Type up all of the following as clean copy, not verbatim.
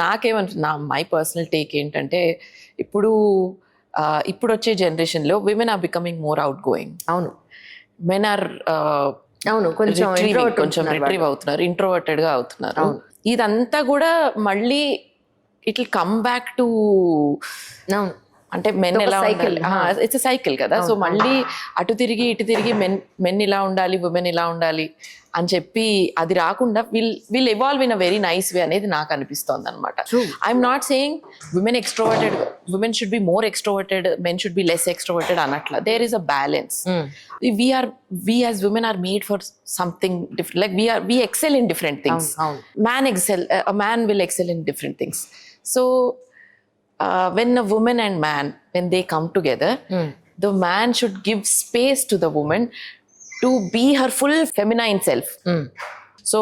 నాకేమంటున్నా my personal take ఏంటంటే ఇప్పుడు ఇప్పుడు వచ్చే జనరేషన్లో women are becoming more outgoing. అవును మెన్ ఆర్ అవును కొంచెం రిట్రీవ్ అవుతున్నారు, ఇంట్రోవర్టెడ్ గా అవుతున్నారు. ఇదంతా కూడా మళ్ళీ it will come back to అవును అంటే మెన్ ఎలా ఉండాలి, ఇట్స్ సైకిల్ కదా. సో మళ్ళీ అటు తిరిగి ఇటు తిరిగి మెన్ ఇలా ఉండాలి, ఉమెన్ ఇలా ఉండాలి అని చెప్పి అది రాకుండా will evolve in a very nice way అనేది నాకు అనిపిస్తోంది అనమాట. I'm not saying women should be more extroverted, men should be less extroverted అనట్లా. There is a balance. we as women are made for something different. Like we excel in different things. A man will excel in different things. So when a woman and man, when they come together, the man should give space to the woman to be her full feminine self. So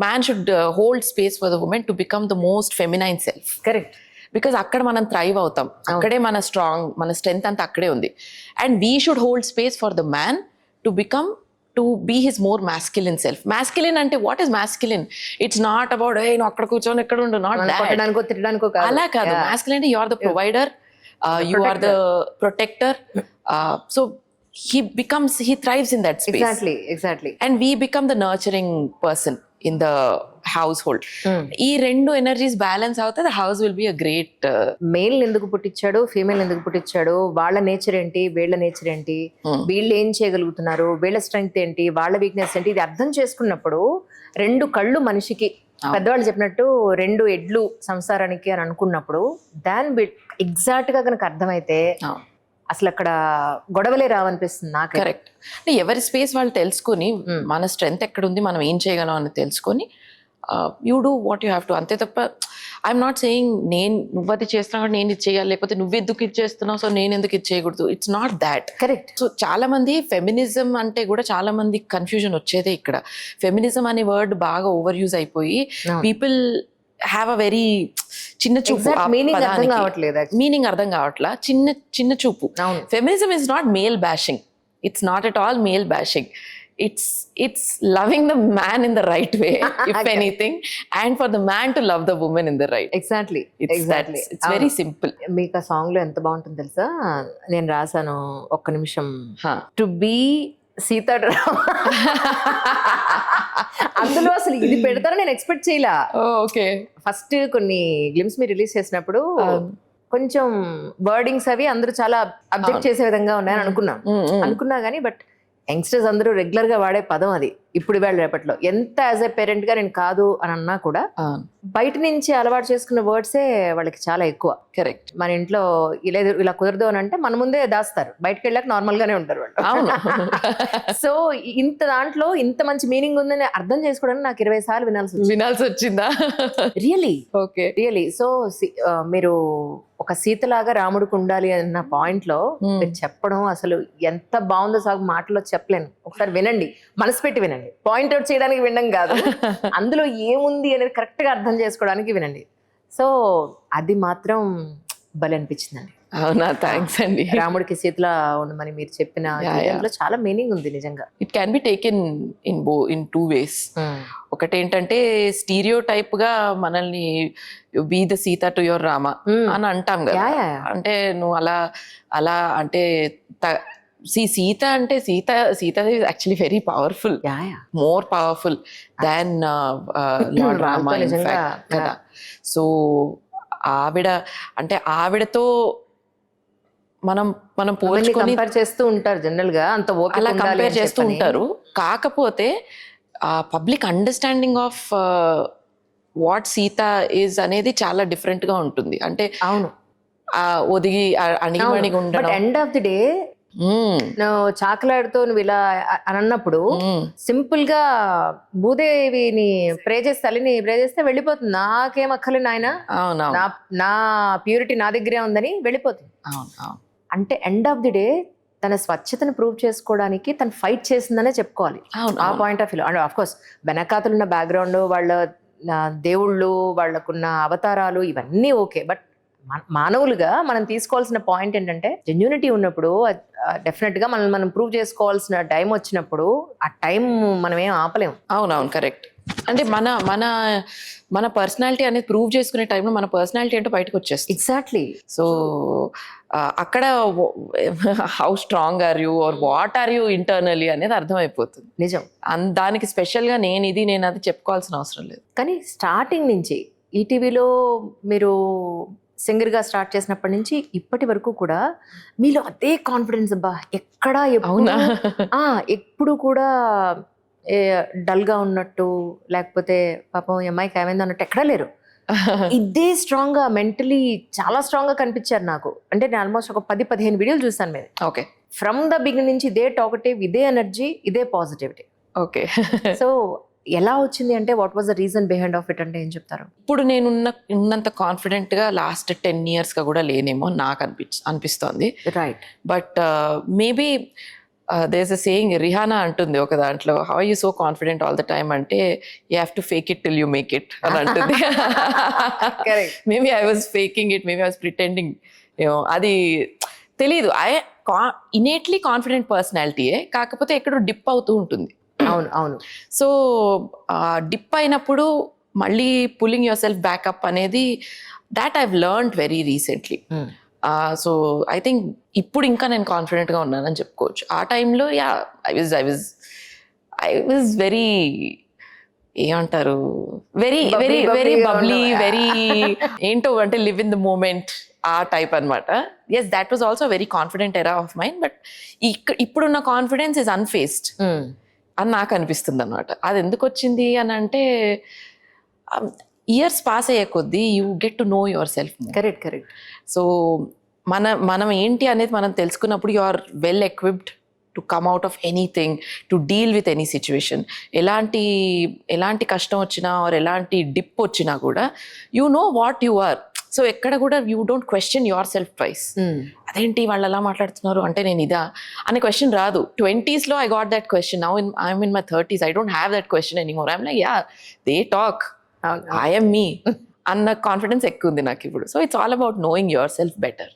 man should hold space for the woman to become the most feminine self. Correct. Because అక్కడ మనం thrive అవుతాం, అక్కడే మన strength అంతా అక్కడే ఉంది. And we should hold space for the man to be his more masculine self. Masculine అంటే what is masculine? It's not about నువ్వు అక్కడ కూర్చొని ఎక్కడ ఉండు, నాట్ అలా కాదు. మాస్కులిన్ అంటే you are the provider, you are the protector. So he thrives in that space. Exactly. And we become the nurturing person in the household. ఈ రెండు ఎనర్జీస్ బ్యాలెన్స్ అవుతే the house will be a great male ఎందుకు పుట్టించాడు, female ఎందుకు పుట్టించాడు, వాళ్ళ nature ఏంటి, వీళ్ళ నేచర్ ఏంటి, వీళ్ళు ఏం చేయగలుగుతున్నారు, వీళ్ళ స్ట్రెంగ్త్ ఏంటి, వాళ్ళ వీక్నెస్ ఏంటి, ఇది అర్థం చేసుకున్నప్పుడు రెండు కళ్ళు మనిషికి పెద్దవాళ్ళు చెప్పినట్టు రెండు ఎడ్లు సంసారానికి అని అనుకున్నప్పుడు దాని ఎగ్జాక్ట్ గా కనుక అర్థమైతే అసలు అక్కడ గొడవలే రావనిపిస్తుంది నాకు. కరెక్ట్. అంటే ఎవరి స్పేస్ వాళ్ళు తెలుసుకొని మన స్ట్రెంగ్త్ ఎక్కడుంది, మనం ఏం చేయగలం అని తెలుసుకొని you do what you have to. అంతే తప్ప ఐఎమ్ నాట్ సేయింగ్ నువ్వు అది చేస్తున్నావు నేను ఇది చేయాలి, లేకపోతే నువ్వు ఎందుకు ఇది చేస్తున్నావు సో నేను ఎందుకు ఇది చేయకూడదు. It's not that. Correct. So చాలా మంది ఫెమినిజం అంటే కూడా చాలా మంది కన్ఫ్యూజన్ వచ్చేదే ఇక్కడ. ఫెమినిజం అనే వర్డ్ బాగా ఓవర్ యూజ్ అయిపోయి పీపుల్ హ్యావ్ అ వెరీ చిన్న చూపు, మీనింగ్ అర్థం కావట్లా, చిన్న చూపు. Feminism is not male bashing, it's not at all male bashing. It's loving the man in the right way, if anything, and for the man to love the woman in the right. Exactly. It's very simple. మీకు ఆ song లో ఎంత బాగుంటుంది తెలుసా? నేను రాసాను, ఒక్క నిమిషం. టు బీ సీతా అందులో అసలు ఇది పెడతారని నేను ఎక్స్పెక్ట్ చేయలా. ఓకే. ఫస్ట్ కొన్ని గ్లిమ్స్ మీరు రిలీజ్ చేసినప్పుడు కొంచెం వర్డింగ్స్ అవి అందరూ చాలా అబ్జెక్ట్ చేసే విధంగా ఉన్నాయని అనుకున్నా కానీ బట్ యంగ్స్టర్స్ అందరూ రెగ్యులర్ గా వాడే పదం అది ఇప్పుడు ఇవాళ రేపట్లో. ఎంత యాజ్ ఎ పేరెంట్ గా నేను కాదు అని అన్నా కూడా బయట నుంచి అలవాటు చేసుకున్న వర్డ్సే వాళ్ళకి చాలా ఎక్కువ. కరెక్ట్. మన ఇంట్లో ఇలా కుదరదు అని అంటే మన ముందే దాస్తారు, బయటకు వెళ్ళాక నార్మల్ గానే ఉంటారు వాళ్ళు. సో ఇంత దాంట్లో ఇంత మంచి మీనింగ్ ఉందని అర్థం చేసుకోవడానికి నాకు 20 సార్లు వినాల్సి వచ్చిందా? రియలీ. ఓకే. రియలీ. సో మీరు ఒక సీతలాగా రాముడికి ఉండాలి అన్న పాయింట్ లో మీరు చెప్పడం అసలు ఎంత బాగుందో సాగు మాటలో చెప్పలేను. ఒకసారి వినండి, మనసు పెట్టి వినండి. పాయింట్అవుట్ చేయడానికి వినడం కాదు, అందులో ఏముంది అనేది కరెక్ట్ గా అర్థం చేసుకోవడానికి వినండి. సో అది మాత్రం భలే అనిపించిందండి. అవునా? థ్యాంక్స్ అండి. రాముడికి సీతలా ఉండమని మీరు చెప్పిన దాంట్లో చాలా మీనింగ్ ఉంది నిజంగా. It can be taken in two ways. ఒకటేంటంటే స్టీరియో టైప్ గా మనల్ని be the Sita to your Rama అని అంటాం కదా. అంటే నువ్వు అలా అంటే సీత అంటే Sita actually very powerful, more powerful than lord Rama కదా. సో ఆవిడతో మనం పోల్చుకొని చేస్తూ ఉంటారు జనరల్ గా, అంత అలా కంపేర్ చేస్తూ ఉంటారు. కాకపోతే public understanding of what Sita is అనేది చాలా డిఫరెంట్ గా ఉంటుంది. అంటే అవును, ఒదిగి అణిగిమణిగి ఉండడం. ఎండ్ ఆఫ్ ది డే నువ్వు చాకలాడుతూ నువ్వు ఇలా అని అన్నప్పుడు సింపుల్ గా భూదేవిని ప్రే చేస్తే, తల్లిని ప్రే చేస్తే వెళ్ళిపోతుంది. నాకేం అక్కర్లేదు నాయన, నా ప్యూరిటీ నా దగ్గరే ఉందని వెళ్ళిపోతుంది. అంటే ఎండ్ ఆఫ్ ది డే తన స్వచ్ఛతను ప్రూవ్ చేసుకోవడానికి తను ఫైట్ చేసిందనే చెప్పుకోవాలి ఆ point of view. And of course వెనకాతలున్న బ్యాక్గ్రౌండ్, వాళ్ళ దేవుళ్ళు, వాళ్ళకున్న అవతారాలు ఇవన్నీ ఓకే. బట్ మానవులుగా మనం తీసుకోవాల్సిన పాయింట్ ఏంటంటే జెన్యూనిటీ ఉన్నప్పుడు డెఫినెట్ గా మనం ప్రూవ్ చేసుకోవాల్సిన టైం వచ్చినప్పుడు ఆ టైం మనం ఏం ఆపలేము. అవునవును, కరెక్ట్. అంటే మన మన మన పర్సనాలిటీ అనేది ప్రూవ్ చేసుకునే టైంలో మన పర్సనాలిటీ అంటే బయటకు వచ్చేస్తుంది. ఎగ్జాక్ట్లీ. సో అక్కడ how strong are you or what are you internally అనేది అర్థమైపోతుంది. నిజం. దానికి స్పెషల్గా నేను అది చెప్పుకోవాల్సిన అవసరం లేదు. కానీ స్టార్టింగ్ నుంచి ఈటీవీలో మీరు సింగర్గా స్టార్ట్ చేసినప్పటి నుంచి ఇప్పటి వరకు కూడా మీలో అదే కాన్ఫిడెన్స్ అబ్బా, ఎక్కడా అవునా? ఎప్పుడు కూడా డల్గా ఉన్నట్టు లేకపోతే పాపం ఈ అమ్మాయికి ఏమైంది అన్నట్టు ఎక్కడా లేరు. ఇదే స్ట్రాంగ్ గా మెంటలీ చాలా స్ట్రాంగ్ గా కనిపించారు నాకు. అంటే నేను ఆల్మోస్ట్ ఒక 10-15 వీడియోలు చూసాను మీరు. ఓకే. ఫ్రమ్ ద బిగినింగ్ నుంచి ఇదే టాకటివ్, ఇదే ఎనర్జీ, ఇదే పాజిటివిటీ. ఓకే. సో ఎలా వచ్చింది అంటే what was the reason behind of it అంటే ఏం చెప్తారు? ఇప్పుడు నేను ఉన్నంత కాన్ఫిడెంట్ గా లాస్ట్ 10 years గా కూడా లేనేమో నాకు అనిపిస్తోంది. Right. But maybe there is a saying, Rihanna అంటుంది ఒక దాంట్లో, how are you so confident all the time అంటే, you have to fake it till you make it అని అంటుంది. Maybe I was faking it, maybe I was pretending, అది తెలీదు. ఇనేట్లీ confident పర్సనాలిటీయే, కాకపోతే ఎక్కడో డిప్ అవుతూ ఉంటుంది. అవును అవును. సో డిప్ అయినప్పుడు మళ్ళీ పుల్లింగ్ యువర్ సెల్ఫ్ బ్యాకప్ అనేది that I've learned very recently. So I think ఇప్పుడు ఇంకా నేను కాన్ఫిడెంట్గా ఉన్నానని చెప్పుకోవచ్చు. ఆ టైంలో యా ఐ వాజ్ వెరీ, ఏమంటారు, very very very bubbly, very ఏంటో అంటే లివ్ ఇన్ ద మూమెంట్, ఆ టైప్ అనమాట. Yes, that was also very confident era of mind. But ఇప్పుడున్న కాన్ఫిడెన్స్ ఇస్ అన్ఫేస్డ్ అని నాకు అనిపిస్తుంది అనమాట. అది ఎందుకు వచ్చింది అని అంటే, ఇయర్స్ పాస్ అయ్యే కొద్దీ you get to know yourself. Correct correct. So మనం ఏంటి అనేది మనం తెలుసుకున్నప్పుడు you are well equipped to come out of anything, to deal with any situation. ఎలాంటి కష్టం వచ్చినా ఆర్ ఎలాంటి డిప్ వచ్చినా కూడా you know what you are. So ఎక్కడ కూడా you don't question yourself twice. అదేంటి వాళ్ళు ఎలా మాట్లాడుతున్నారు అంటే నేను ఇదా అనే క్వశ్చన్ రాదు. 20s లో I got that question. Now I'm in my 30s, I don't have that question anymore. I'm like, yeah, they talk, I'm me అన్న కాన్ఫిడెన్స్ ఎక్కువ ఉంది నాకు ఇప్పుడు. So it's all about knowing yourself better.